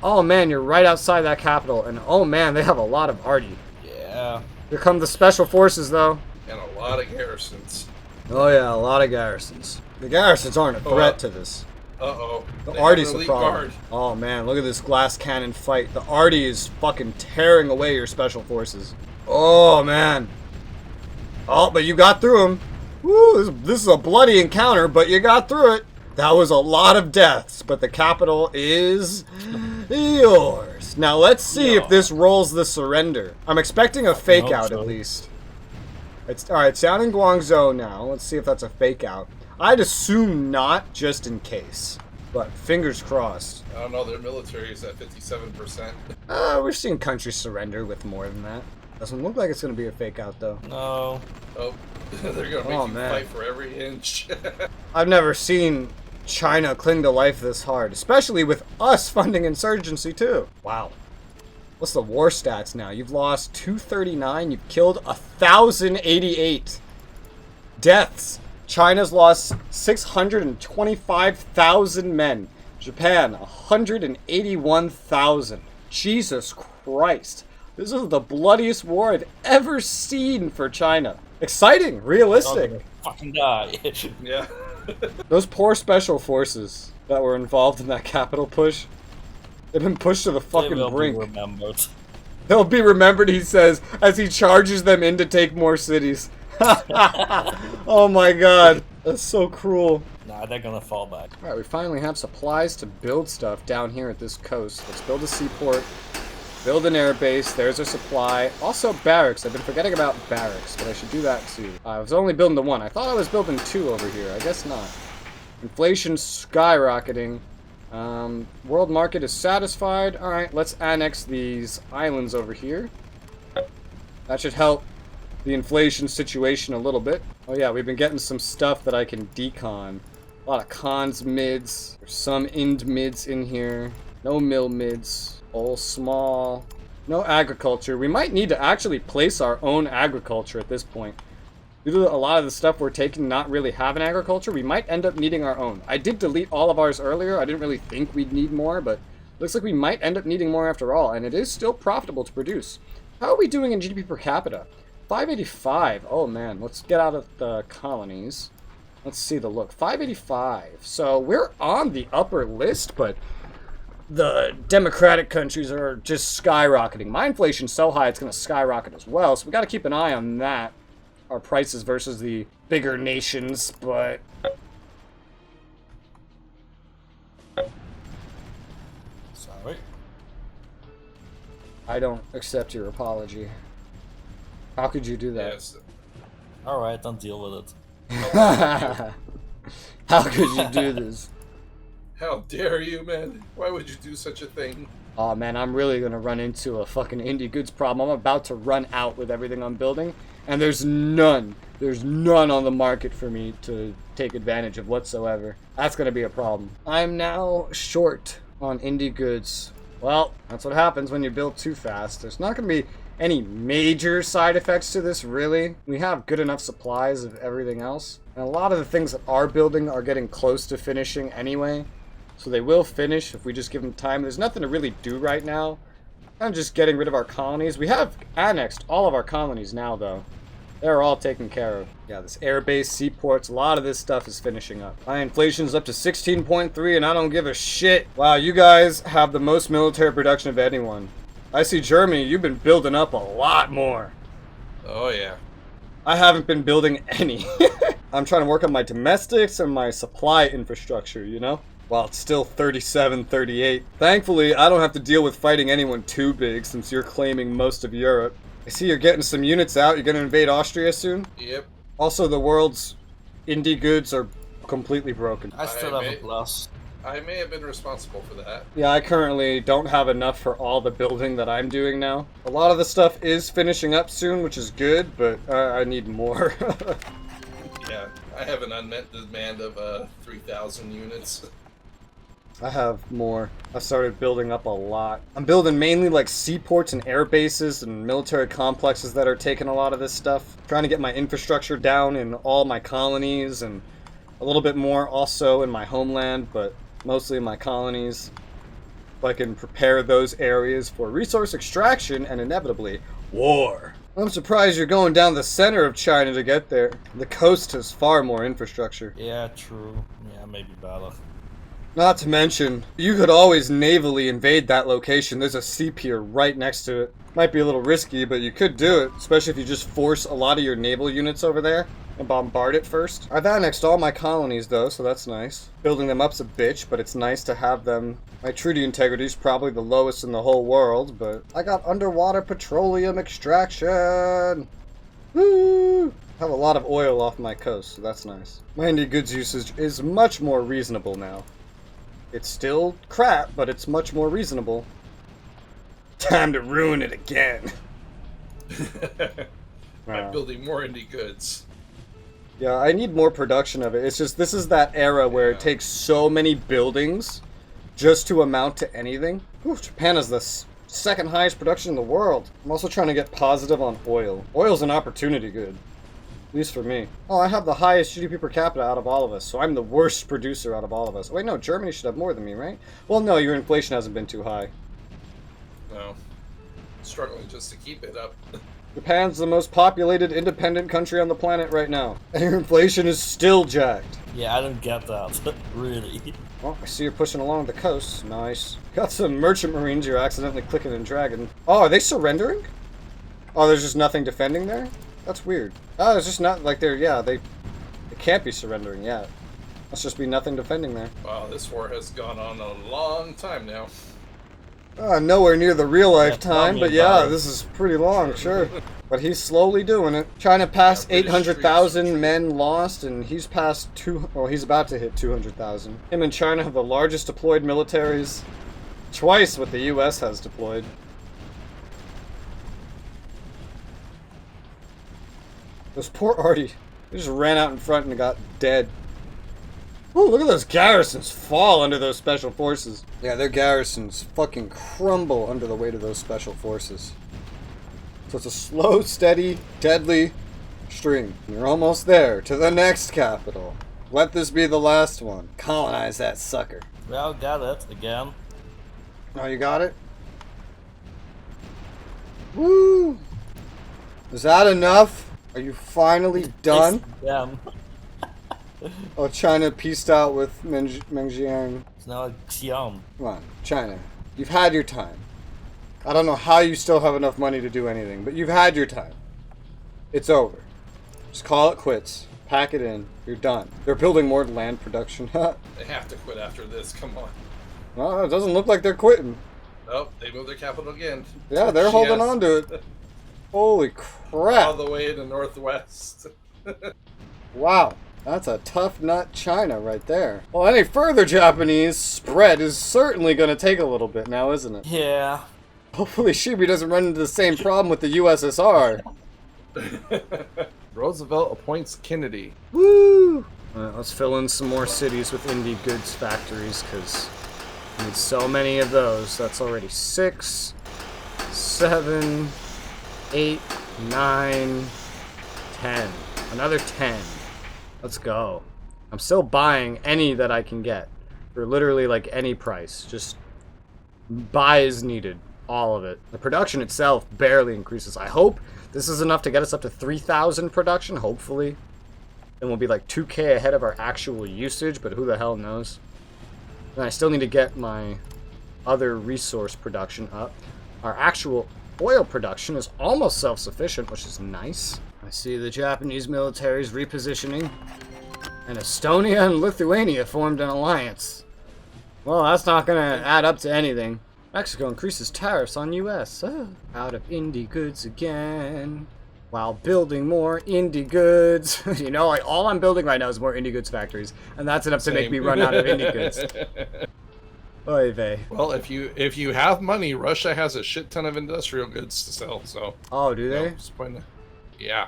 Oh man, you're right outside that capital, and oh man, they have a lot of arty. Yeah. Here come the special forces, though. And a lot of garrisons. Oh yeah, a lot of garrisons. The garrisons aren't a threat to this. Uh-oh. The arty's the problem. Oh man, look at this glass cannon fight. The arty is fucking tearing away your special forces. Oh man. Oh, but you got through him. Woo, this is a bloody encounter, but you got through it. That was a lot of deaths, but the capital is yours. Now let's see if this rolls the surrender. I'm expecting a fake out at least. It's all right. It's down in Guangzhou now. Let's see if that's a fake out. I'd assume not, just in case. But fingers crossed. I don't know. Their military is at 57%. We're seeing countries surrender with more than that. Doesn't look like it's going to be a fake out though. No. Oh, they're going to make you fight for every inch. I've never seen China cling to life this hard, especially with us funding insurgency too. Wow. What's the war stats now? You've lost 239, you've killed 1,088 deaths. China's lost 625,000 men. Japan, 181,000. Jesus Christ. This is the bloodiest war I've ever seen for China. Exciting, realistic. Fucking die. Yeah. Those poor special forces that were involved in that capital push, they've been pushed to the fucking brink. Be remembered. They'll be remembered, he says, as he charges them in to take more cities. Oh my god, that's so cruel. Nah, they're gonna fall back. Alright, we finally have supplies to build stuff down here at this coast. Let's build a seaport, build an air base, there's our supply. Also barracks, I've been forgetting about barracks, but I should do that too. I was only building the one. I thought I was building two over here, I guess not. Inflation skyrocketing. World market is satisfied. Alright, let's annex these islands over here. That should help the inflation situation a little bit. Oh yeah, we've been getting some stuff that I can decon. A lot of cons mids. There's some ind mids in here. No mill mids. All small. No agriculture. We might need to actually place our own agriculture at this point. Due to a lot of the stuff we're taking not really having agriculture, we might end up needing our own. I did delete all of ours earlier. I didn't really think we'd need more, but looks like we might end up needing more after all, and it is still profitable to produce. How are we doing in GDP per capita? 585. Oh man, let's get out of the colonies. Let's see the look. 585. So we're on the upper list, but the democratic countries are just skyrocketing. My inflation's so high it's going to skyrocket as well, so we got to keep an eye on that. Our prices versus the bigger nations, but Sorry. I don't accept your apology. How could you do that? Yes. Alright, don't deal with it. How could you do this? How dare you, man? Why would you do such a thing? Oh man, I'm really gonna run into a fucking indie goods problem. I'm about to run out with everything I'm building, and there's none on the market for me to take advantage of whatsoever. That's gonna be a problem. I'm now short on indie goods. Well, that's what happens when you build too fast. There's not gonna be any major side effects to this, really. We have good enough supplies of everything else, and a lot of the things that are building are getting close to finishing anyway. So they will finish if we just give them time. There's nothing to really do right now. I'm just getting rid of our colonies. We have annexed all of our colonies now, though. They're all taken care of. Yeah, this airbase, seaports, a lot of this stuff is finishing up. My inflation's up to 16.3 and I don't give a shit. Wow, you guys have the most military production of anyone. I see Germany, you've been building up a lot more. Oh, yeah. I haven't been building any. I'm trying to work on my domestics and my supply infrastructure, you know? While it's still 37, 38. Thankfully, I don't have to deal with fighting anyone too big since you're claiming most of Europe. I see you're getting some units out. You're going to invade Austria soon? Yep. Also, the world's indie goods are completely broken. I still have a plus. I may have been responsible for that. Yeah, I currently don't have enough for all the building that I'm doing now. A lot of the stuff is finishing up soon, which is good, but I need more. Yeah, I have an unmet demand of 3,000 units. I have more. I started building up a lot. I'm building mainly like seaports and air bases and military complexes that are taking a lot of this stuff. Trying to get my infrastructure down in all my colonies and a little bit more also in my homeland, but mostly in my colonies. I can prepare those areas for resource extraction and inevitably war. I'm surprised you're going down the center of China to get there. The coast has far more infrastructure. Yeah, true. Yeah, maybe better. Not to mention, you could always navally invade that location. There's a sea pier right next to it. Might be a little risky, but you could do it, especially if you just force a lot of your naval units over there and bombard it first. I've annexed all my colonies though, so that's nice. Building them up's a bitch, but it's nice to have them. My treaty integrity is probably the lowest in the whole world, but I got underwater petroleum extraction. Woo! I have a lot of oil off my coast, so that's nice. My Indy goods usage is much more reasonable now. It's still crap, but it's much more reasonable. Time to ruin it again. I'm building more indie goods. Yeah, I need more production of it. It's just, this is that era where it takes so many buildings just to amount to anything. Ooh, Japan has the second highest production in the world. I'm also trying to get positive on oil. Oil's an opportunity good. At least for me. Oh, I have the highest GDP per capita out of all of us, so I'm the worst producer out of all of us. Wait, no, Germany should have more than me, right? Well, no, your inflation hasn't been too high. No. Struggling just to keep it up. Japan's the most populated independent country on the planet right now. And your inflation is still jacked. Yeah, I don't get that. Really. Well, I see you're pushing along the coast. Nice. Got some merchant marines you're accidentally clicking and dragging. Oh, are they surrendering? Oh, there's just nothing defending there? That's weird. Oh, it's just not like they're, yeah, they can't be surrendering yet. Must just be nothing defending there. Wow, this war has gone on a long time now. Nowhere near the real life Yeah, time, but yeah, this is pretty long, sure. But he's slowly doing it. China passed 800,000 men lost, and he's passed he's about to hit 200,000. Him and China have the largest deployed militaries, twice what the US has deployed. Those poor Artie, they just ran out in front and got dead. Ooh, look at those garrisons fall under those special forces. Yeah, their garrisons fucking crumble under the weight of those special forces. So it's a slow, steady, deadly stream. You're almost there, to the next capital. Let this be the last one. Colonize that sucker. Well, got it again. Oh, you got it? Woo! Is that enough? Are you finally done? Damn. Oh, China pieced out with Mengjiang. It's now a Xi'an. Come on, China. You've had your time. I don't know how you still have enough money to do anything, but you've had your time. It's over. Just call it quits. Pack it in. You're done. They're building more land production. They have to quit after this, come on. Well, it doesn't look like they're quitting. Oh, they moved their capital again. Yeah, they're holding on to it. Holy crap. All the way to northwest. Wow. That's a tough nut China right there. Well, any further Japanese spread is certainly going to take a little bit now, isn't it? Yeah. Hopefully Shibi doesn't run into the same problem with the USSR. Roosevelt appoints Kennedy. Woo! Let's fill in some more cities with indie goods factories, because we need so many of those. That's already 6, 7, 8, 9, 10. Another 10. Let's go. I'm still buying any that I can get. For literally like any price. Just buy as needed. All of it. The production itself barely increases. I hope this is enough to get us up to 3,000 production, hopefully. Then we'll be like 2K ahead of our actual usage, but who the hell knows. And I still need to get my other resource production up. Our actual oil production is almost self-sufficient, which is nice. I see the Japanese military's repositioning, and Estonia and Lithuania formed an alliance. Well, that's not gonna add up to anything. Mexico increases tariffs on US. Out of indie goods again. While building more indie goods. You know, like all I'm building right now is more indie goods factories, and that's enough to make me run out of indie goods. Oy vey. Well, if you have money, Russia has a shit ton of industrial goods to sell. So. Oh, do they? Yeah.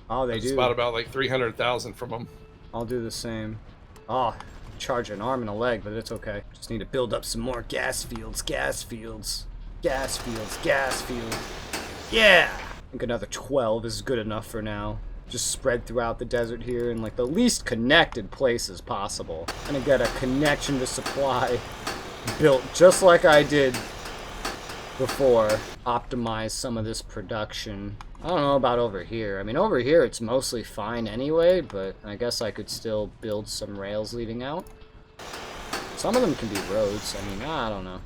Oh, they do. About like 300,000 from them. I'll do the same. Oh, charge an arm and a leg, but it's okay. Just need to build up some more gas fields, gas fields, gas fields, gas fields. Yeah! I think another 12 is good enough for now. Just spread throughout the desert here in like the least connected places possible. Gonna get a connection to supply built just like I did before. Optimize some of this production. I don't know about over here. I mean, over here it's mostly fine anyway, but I guess I could still build some rails leading out. Some of them can be roads. I mean, I don't know.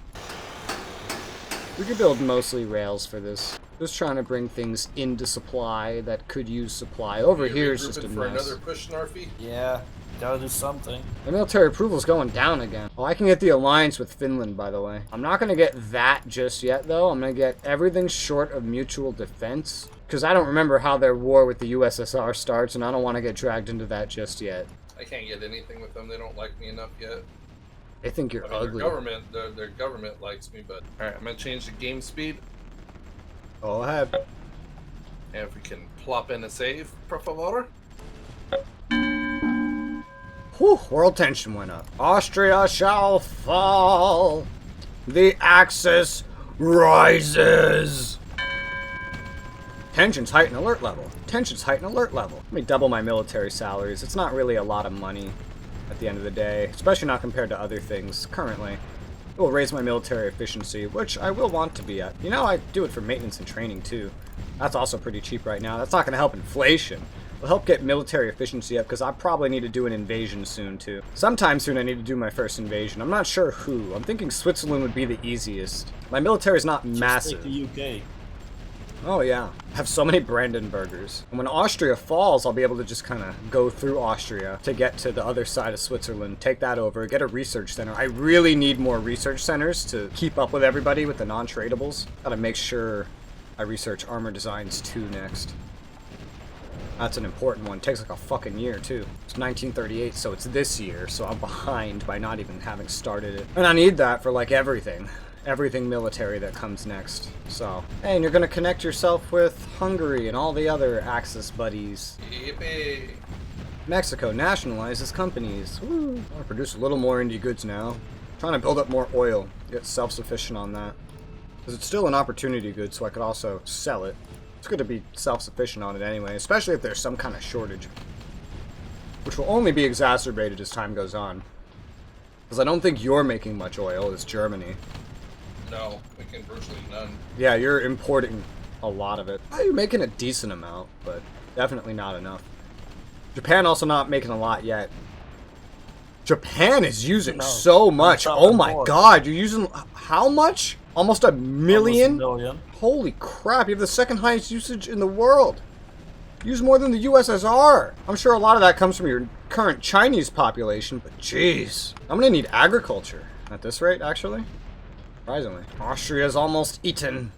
We could build mostly rails for this. Just trying to bring things into supply that could use supply. Over here is just a for mess. another push, Narfi? Yeah, gotta do something. The military approval's going down again. Oh, I can get the alliance with Finland, by the way. I'm not going to get that just yet, though. I'm going to get everything short of mutual defense. Because I don't remember how their war with the USSR starts, and I don't want to get dragged into that just yet. I can't get anything with them. They don't like me enough yet. They think you're ugly. Their government likes me, but... Alright, I'm going to change the game speed. Go ahead. And if we can plop in a save, por favor. Whew, world tension went up. Austria shall fall. The Axis rises. Tensions heighten alert level. Tensions heighten alert level. Let me double my military salaries. It's not really a lot of money at the end of the day, especially not compared to other things currently. It will raise my military efficiency, which I will want to be at. You know, I do it for maintenance and training too. That's also pretty cheap right now. That's not going to help inflation. It'll help get military efficiency up because I probably need to do an invasion soon too. Sometime soon I need to do my first invasion. I'm not sure who. I'm thinking Switzerland would be the easiest. My military is not massive. Just take the UK. Oh yeah, I have so many Brandenburgers. And when Austria falls, I'll be able to just kind of go through Austria to get to the other side of Switzerland, take that over, get a research center. I really need more research centers to keep up with everybody with the non-tradables. Gotta make sure I research armor designs too next. That's an important one. Takes like a fucking year too. It's 1938, so it's this year, so I'm behind by not even having started it. And I need that for like everything. Everything military that comes next. So, hey, and you're gonna connect yourself with Hungary and all the other Axis buddies. Yippee! Mexico nationalizes companies. Woo! I want to produce a little more indie goods now. Trying to build up more oil. Get self-sufficient on that. Because it's still an opportunity good, so I could also sell it. It's good to be self-sufficient on it anyway, especially if there's some kind of shortage. Which will only be exacerbated as time goes on. Because I don't think you're making much oil, it's Germany. No, we can virtually none. Yeah, you're importing a lot of it. You're making a decent amount, but definitely not enough. Japan also not making a lot yet. Japan is using so much. Oh my god, you're using how much? Almost a million? Almost a million. Holy crap, you have the second highest usage in the world. Use more than the USSR. I'm sure a lot of that comes from your current Chinese population, but jeez. I'm gonna need agriculture at this rate, actually. Surprisingly. Austria's almost eaten.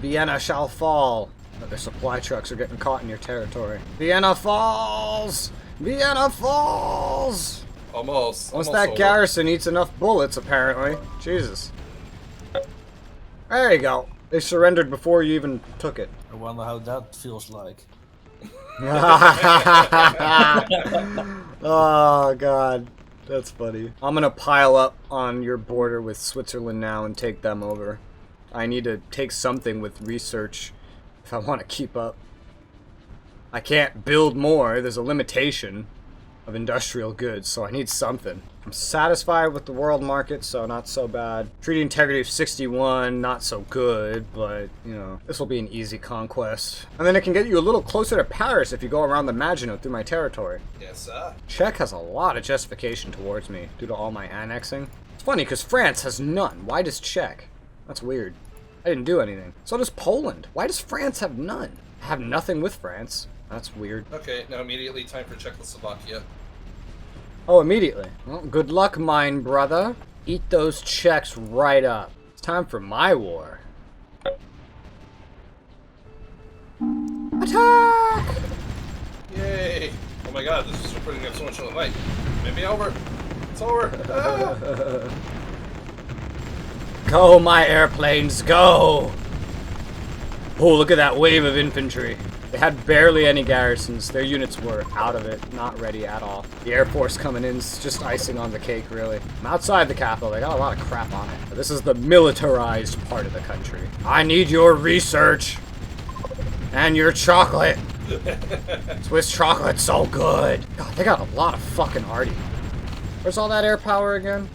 Vienna shall fall. But their supply trucks are getting caught in your territory. Vienna falls! Vienna falls! Almost. Once almost that over. garrison eats enough bullets, apparently. Jesus. There you go. They surrendered before you even took it. I wonder how that feels like. Oh, God. That's funny. I'm gonna pile up on your border with Switzerland now and take them over. I need to take something with research if I want to keep up. I can't build more. There's a limitation of industrial goods, so I need something. I'm satisfied with the world market, so not so bad. Treaty integrity of 61, not so good, but, you know, this will be an easy conquest. And then it can get you a little closer to Paris if you go around the Maginot through my territory. Yes, sir. Czech has a lot of justification towards me due to all my annexing. It's funny, because France has none. Why does Czech? That's weird. I didn't do anything. So does Poland. Why does France have none? I have nothing with France. That's weird. Okay, now immediately time for Czechoslovakia. Oh, immediately. Well, good luck, mine brother. Eat those Czechs right up. It's time for my war. Attack! Yay! Oh my god, this is putting up so much on the light. Maybe over. It's over. Ah! Go, my airplanes, go! Oh, look at that wave of infantry. They had barely any garrisons. Their units were out of it, not ready at all. The Air Force coming in is just icing on the cake, really. I'm outside the capital. They got a lot of crap on it. But this is the militarized part of the country. I need your research. And your chocolate. Swiss chocolate's so good. God, they got a lot of fucking arty. Where's all that air power again?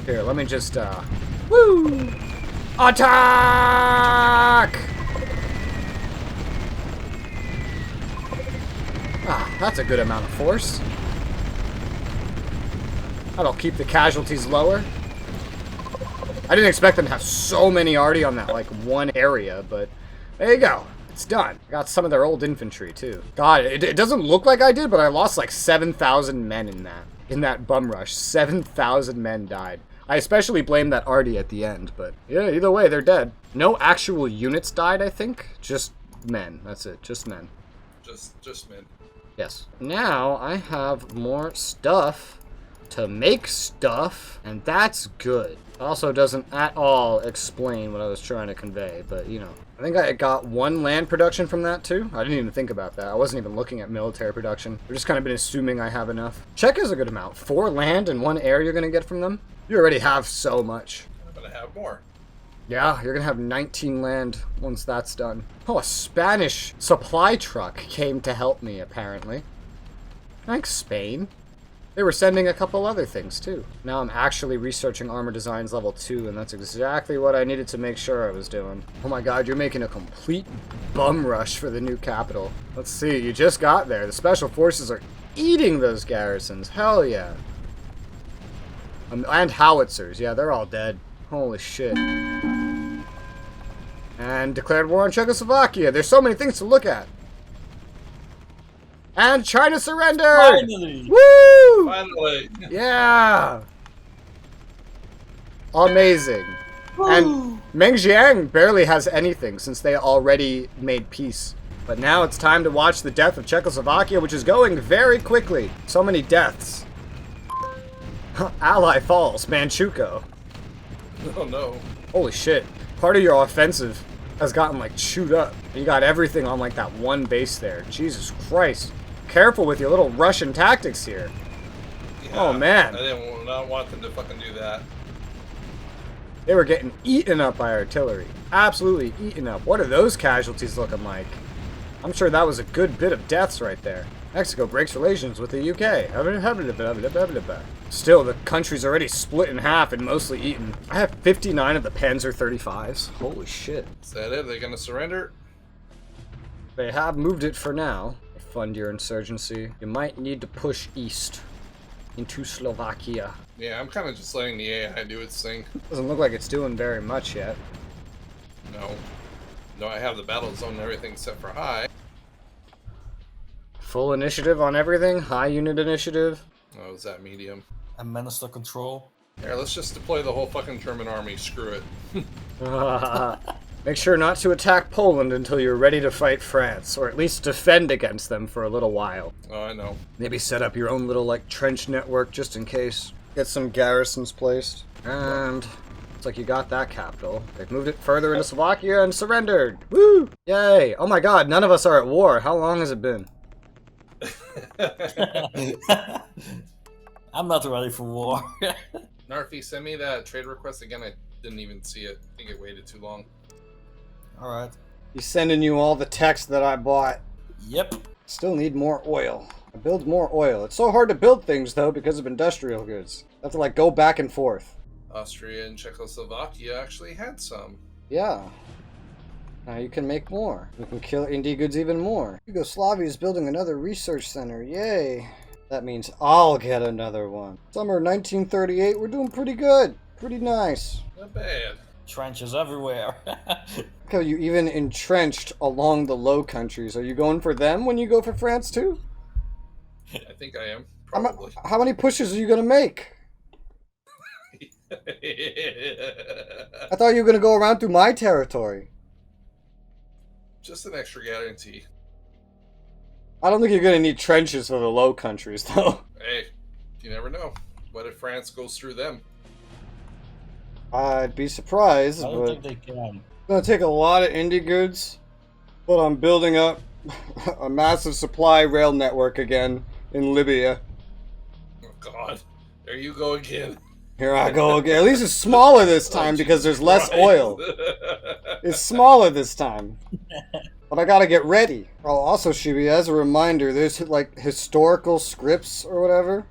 Here, let me just, woo! Attack! Ah, that's a good amount of force. That'll keep the casualties lower. I didn't expect them to have so many already on that, like, one area, but there you go. It's done. I got some of their old infantry, too. God, it doesn't look like I did, but I lost, like, 7,000 men in that bum rush. 7,000 men died. I especially blame that Artie at the end, but yeah, either way, they're dead. No actual units died, I think. Just men. That's it. Just men. Just men. Yes. Now, I have more stuff to make stuff, and that's good. Also doesn't at all explain what I was trying to convey, but you know. I think I got 1 land production from that too. I didn't even think about that. I wasn't even looking at military production. I've just kind of been assuming I have enough. Czech is a good amount. 4 land and 1 air you're gonna get from them. You already have so much. I'm gonna have more. Yeah, you're gonna have 19 land once that's done. Oh, a Spanish supply truck came to help me, apparently. Thanks, Spain. They were sending a couple other things, too. Now I'm actually researching armor designs level 2, and that's exactly what I needed to make sure I was doing. Oh my god, you're making a complete bum rush for the new capital. Let's see, you just got there. The special forces are eating those garrisons. Hell yeah. And howitzers. Yeah, they're all dead. Holy shit. And declared war on Czechoslovakia. There's so many things to look at. And China surrendered! Finally! Woo! Finally. Yeah! Amazing. And Meng Jiang barely has anything since they already made peace. But now it's time to watch the death of Czechoslovakia, which is going very quickly. So many deaths. Ally falls, Manchukuo. Oh no. Holy shit. Part of your offensive has gotten like chewed up. You got everything on like that one base there. Jesus Christ. Careful with your little Russian tactics here. Yeah, Oh man. I didn't not want them to fucking do that. They were getting eaten up by artillery. Absolutely eaten up. What are those casualties looking like? I'm sure that was a good bit of deaths right there. Mexico breaks relations with the UK. Still, the country's already split in half and mostly eaten. I have 59 of the Panzer 35s. Holy shit. Is that it? They're gonna surrender? They have moved it for now. Fund your insurgency. You might need to push east into Slovakia. Yeah, I'm kind of just letting the AI do its thing. Doesn't look like it's doing very much yet. No, I have the battle zone and everything set for high. Full initiative on everything. High unit initiative. Oh, is that medium? And minister control. Here, let's just deploy the whole fucking German army. Screw it. Make sure not to attack Poland until you're ready to fight France, or at least defend against them for a little while. Oh, I know. Maybe set up your own little, like, trench network just in case. Get some garrisons placed. And it's like you got that capital. They've moved it further into Slovakia and surrendered. Woo! Yay! Oh my god, none of us are at war. How long has it been? I'm not ready for war. Narfi, send me that trade request again. I didn't even see it. I think it waited too long. Alright. He's sending you all the text that I bought. Yep. Still need more oil. I build more oil. It's so hard to build things, though, because of industrial goods. I have to, like, go back and forth. Austria and Czechoslovakia actually had some. Yeah. Now you can make more. We can kill indie goods even more. Yugoslavia is building another research center. Yay. That means I'll get another one. Summer 1938, we're doing pretty good. Pretty nice. Not bad. Trenches everywhere. Look how you even entrenched along the Low Countries. Are you going for them when you go for France too? I think I am. Probably. How many pushes are you going to make? I thought you were going to go around through my territory. Just an extra guarantee. I don't think you're going to need trenches for the Low Countries, though. Hey, you never know. What if France goes through them? I'd be surprised, I don't but think they can. it's going to take a lot of indie goods, but I'm building up a massive supply rail network again in Libya. Oh God, there you go again. Here I go again. At least it's smaller this time because there's less oil. It's smaller this time. But I gotta get ready. Oh, also, Shibi, as a reminder, there's like historical scripts or whatever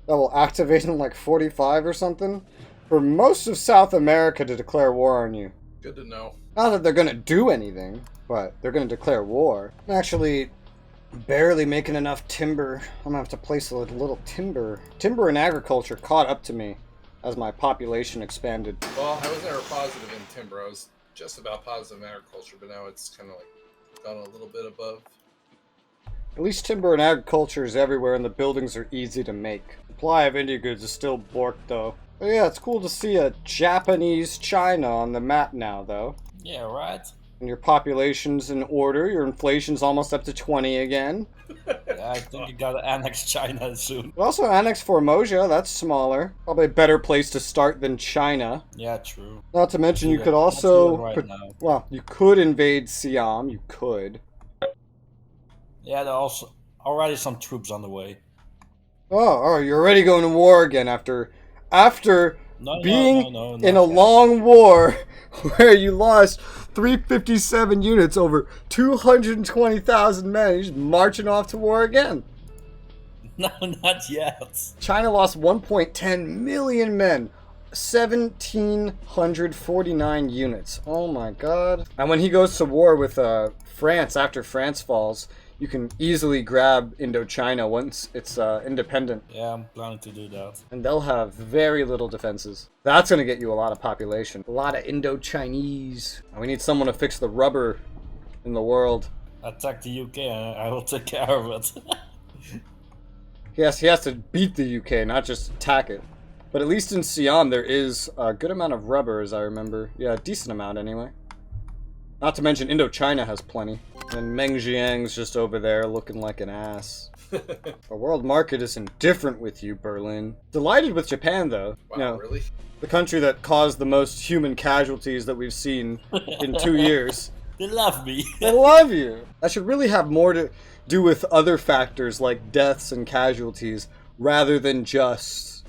that will activate in like 45 or something. for most of South America to declare war on you. Good to know. Not that they're gonna do anything, but they're gonna declare war. I'm actually barely making enough timber. I'm gonna have to place a little timber. Timber and agriculture caught up to me as my population expanded. Well, I was never positive in timber. I was just about positive in agriculture, but now it's kind of like gone a little bit above. At least timber and agriculture is everywhere and the buildings are easy to make. Supply of India goods is still borked though. But yeah, it's cool to see a Japanese China on the map now though. Yeah, right. And your population's in order, your inflation's almost up to 20 again. Yeah, I think you gotta annex China soon. You also annex Formosa, that's smaller. Probably a better place to start than China. Yeah, true. Not to mention you could also... Well, you could invade Siam, you could. Yeah, there are also already some troops on the way. Oh, you're already going to war again after being in a yet. long war where you lost 357 units over 220,000 men. You're just marching off to war again. No, not yet. China lost 1.10 million men. 1,749 units. Oh my god. And when he goes to war with France, after France falls, you can easily grab Indochina once it's independent. Yeah, I'm planning to do that. And they'll have very little defenses. That's going to get you a lot of population. A lot of Indo-Chinese. And we need someone to fix the rubber in the world. Attack the UK and I will take care of it. Yes, he has to beat the UK, not just attack it. But at least in Siam, there is a good amount of rubber, as I remember. Yeah, a decent amount, anyway. Not to mention, Indochina has plenty. And Meng Jiang's just over there looking like an ass. The world market is indifferent with you, Berlin. Delighted with Japan, though. Wow, You know, really? the country that caused the most human casualties that we've seen in 2 years. They love me. They love you. That should really have more to do with other factors like deaths and casualties rather than just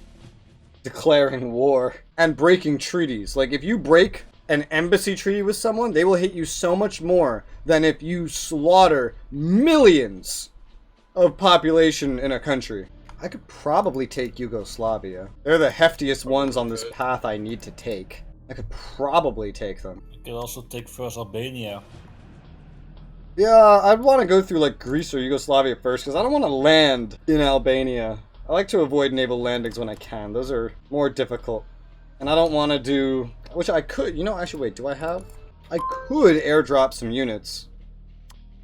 declaring war and breaking treaties. Like, if you break an embassy treaty with someone, they will hate you so much more than if you slaughter millions of population in a country. I could probably take Yugoslavia. They're the heftiest ones on this path I need to take. I could probably take them. You could also take first Albania. Yeah, I'd want to go through like Greece or Yugoslavia first because I don't want to land in Albania. I like to avoid naval landings when I can. Those are more difficult. And I don't want to do... Which I could... You know, actually, wait, do I have... I could airdrop some units.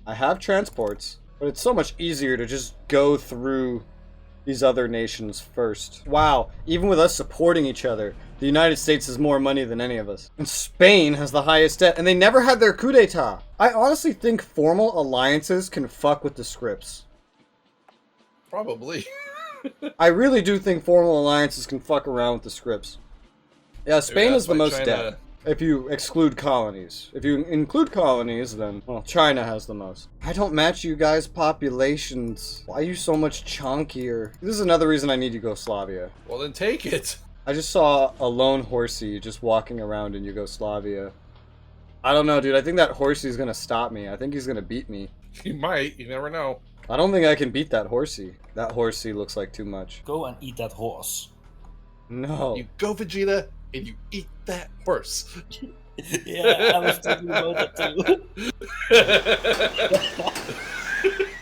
I have transports, but it's so much easier to just go through these other nations first. Wow, even with us supporting each other, the United States has more money than any of us. And Spain has the highest debt, and they never had their coup d'etat. I honestly think formal alliances can fuck with the scripts. Probably. I really do think formal alliances can fuck around with the scripts. Yeah, Spain is the most debt, if you exclude colonies. If you include colonies, then, well, China has the most. I don't match you guys' populations. Why are you so much chunkier? This is another reason I need Yugoslavia. Well, then take it. I just saw a lone horsey just walking around in Yugoslavia. I don't know, dude. I think that horsey's gonna stop me. I think he's gonna beat me. You might. You never know. I don't think I can beat that horsey. That horsey looks like too much. Go and eat that horse. No. You go, Vegeta, and you eat that horse. Yeah, I was thinking about that too.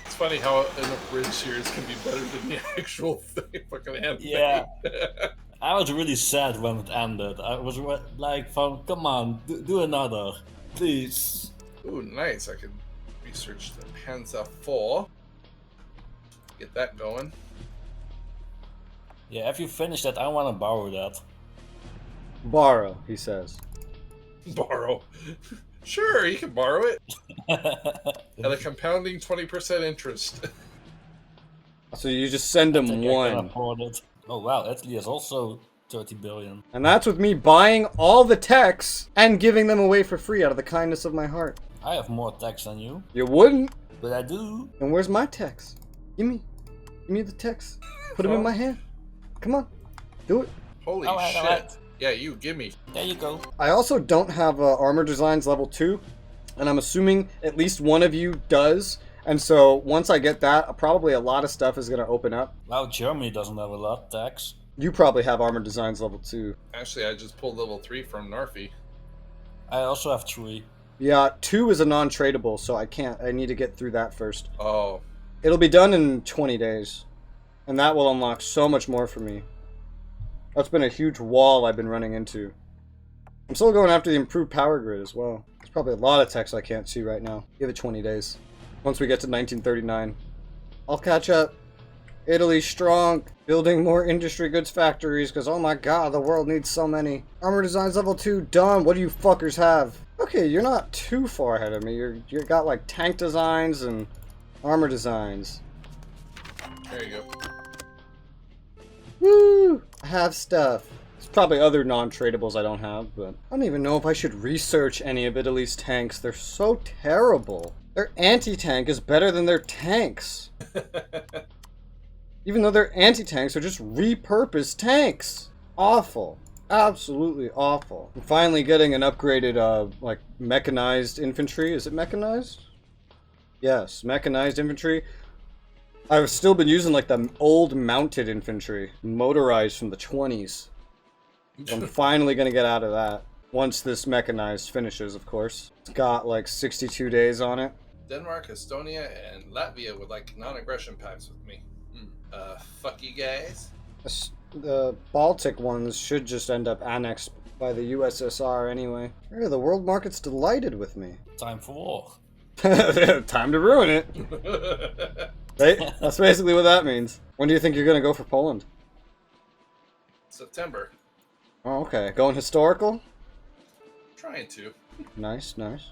It's funny how an abridged series can be better than the actual thing, fucking anime. Yeah. I was really sad when it ended. I was like, come on, do another, please. Ooh, nice. I could research the Panzer IV. Get that going. Yeah, if you finish that, I want to borrow that. Borrow, he says. Borrow. Sure, you can borrow it. At a compounding 20% interest. So you just send him I can one. afford it. Oh wow, Italy is also 30 billion. And that's with me buying all the techs and giving them away for free out of the kindness of my heart. I have more techs than you, You wouldn't? but I do. And where's my techs? Give me the techs. Put them in my hand. Come on. Do it. Holy Alright, shit. alright. Yeah, you, gimme. There you go. I also don't have armor designs level 2. And I'm assuming at least one of you does. And so once I get that, probably a lot of stuff is going to open up. Wow, Germany doesn't have a lot of tax. You probably have armor designs level 2. Actually, I just pulled level 3 from Narfi. I also have 3. Yeah, 2 is a non-tradable, so I can't. I need to get through that first. Oh. It'll be done in 20 days. And that will unlock so much more for me. That's been a huge wall I've been running into. I'm still going after the improved power grid as well. There's probably a lot of text I can't see right now. Give it 20 days. Once we get to 1939. I'll catch up. Italy's strong. Building more industry goods factories, because oh my god, the world needs so many. Armor designs level 2, done. What do you fuckers have? Okay, you're not too far ahead of me. You got like tank designs and armor designs. There you go. Woo! I have stuff. There's probably other non-tradables I don't have, but I don't even know if I should research any of Italy's tanks. They're so terrible. Their anti-tank is better than their tanks. Even though their anti-tanks are just repurposed tanks. Awful. Absolutely awful. I'm finally getting an upgraded, like, mechanized infantry. Is it mechanized? Yes, mechanized infantry. I've still been using, like, the old mounted infantry. Motorized from the 20s. I'm finally gonna get out of that. Once this mechanized finishes, of course. It's got, like, 62 days on it. Denmark, Estonia, and Latvia would like non-aggression pacts with me. Fuck you guys. The Baltic ones should just end up annexed by the USSR anyway. Hey, the world market's delighted with me. Time for war. Time to ruin it. Right? That's basically what that means. When do you think you're gonna go for Poland? September. Oh, okay. Going historical? Trying to. Nice, nice.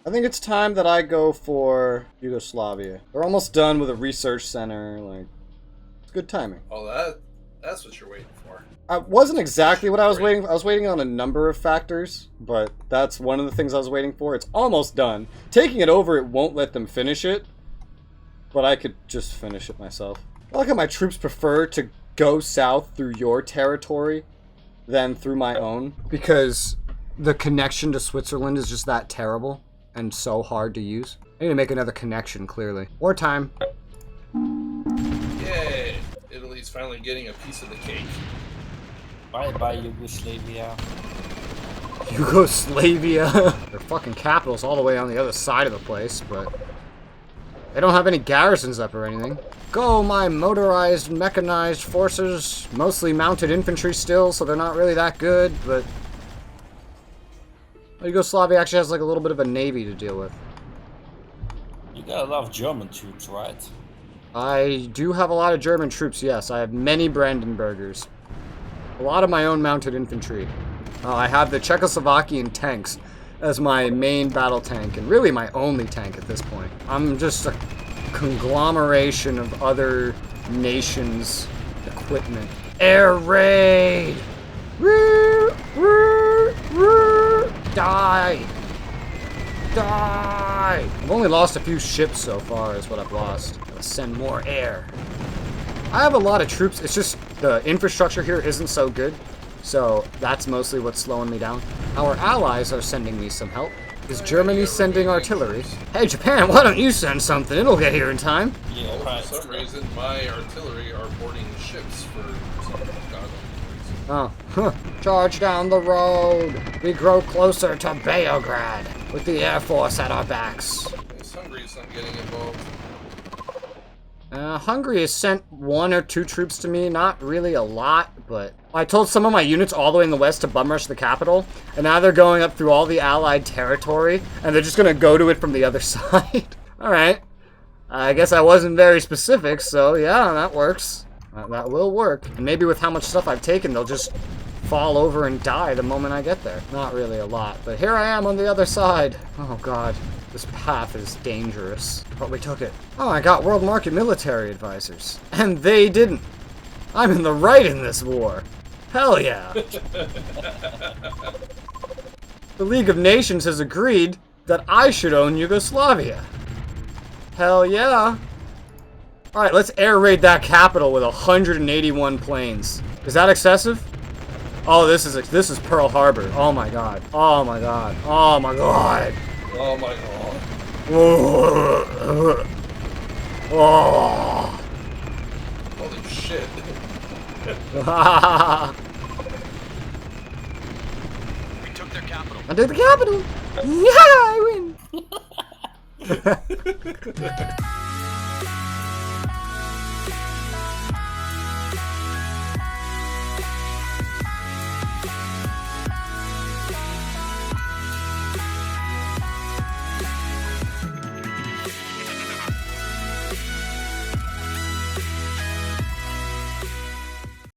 I think it's time that I go for Yugoslavia. They're almost done with a research center, like, it's good timing. Oh, that's what you're waiting for. It wasn't exactly what I was waiting for. I was waiting on a number of factors, but that's one of the things I was waiting for. It's almost done. Taking it over, it won't let them finish it, but I could just finish it myself. I like how my troops prefer to go south through your territory than through my own, because the connection to Switzerland is just that terrible and so hard to use. I need to make another connection, clearly. Wartime. Yay! Italy's finally getting a piece of the cake. Bye-bye, Yugoslavia. Yugoslavia. Their fucking capital's all the way on the other side of the place, but they don't have any garrisons up or anything. Go, my motorized, mechanized forces. Mostly mounted infantry still, so they're not really that good, but Yugoslavia actually has like a little bit of a navy to deal with. You got a lot of German troops, right? I do have a lot of German troops, yes. I have many Brandenburgers. A lot of my own mounted infantry. I have the Czechoslovakian tanks as my main battle tank, and really my only tank at this point. I'm just a conglomeration of other nations' equipment. Air raid! Woo! Woo! Woo! Die! Die! I've only lost a few ships so far is what I've lost. Gotta send more air. I have a lot of troops, it's just the infrastructure here isn't so good, so that's mostly what's slowing me down. Our allies are sending me some help. Is Germany sending artillery? Hey Japan, why don't you send something? It'll get here in time. Yeah, Well, right. for some reason, my artillery are boarding ships for some godly reason. Oh, huh. Charge down the road. We grow closer to Beograd with the Air Force at our backs. Is Hungary's not getting involved? Hungary has sent 1 or 2 troops to me, not really a lot, but I told some of my units all the way in the west to bum rush the capital, and now they're going up through all the Allied territory, and they're just gonna go to it from the other side. Alright. I guess I wasn't very specific, so yeah, that works. That will work. And maybe with how much stuff I've taken, they'll just fall over and die the moment I get there. Not really a lot, but here I am on the other side. Oh god. This path is dangerous. But we took it. Oh, I got world market military advisors. And they didn't. I'm in the right in this war. Hell yeah. The League of Nations has agreed that I should own Yugoslavia. Hell yeah. Alright, let's air raid that capital with 181 planes. Is that excessive? Oh, this is Pearl Harbor. Oh my god. Oh my god. Oh my god. Oh my god. Oh. Holy shit. I Took their capital. took the capital! Yeah, I win!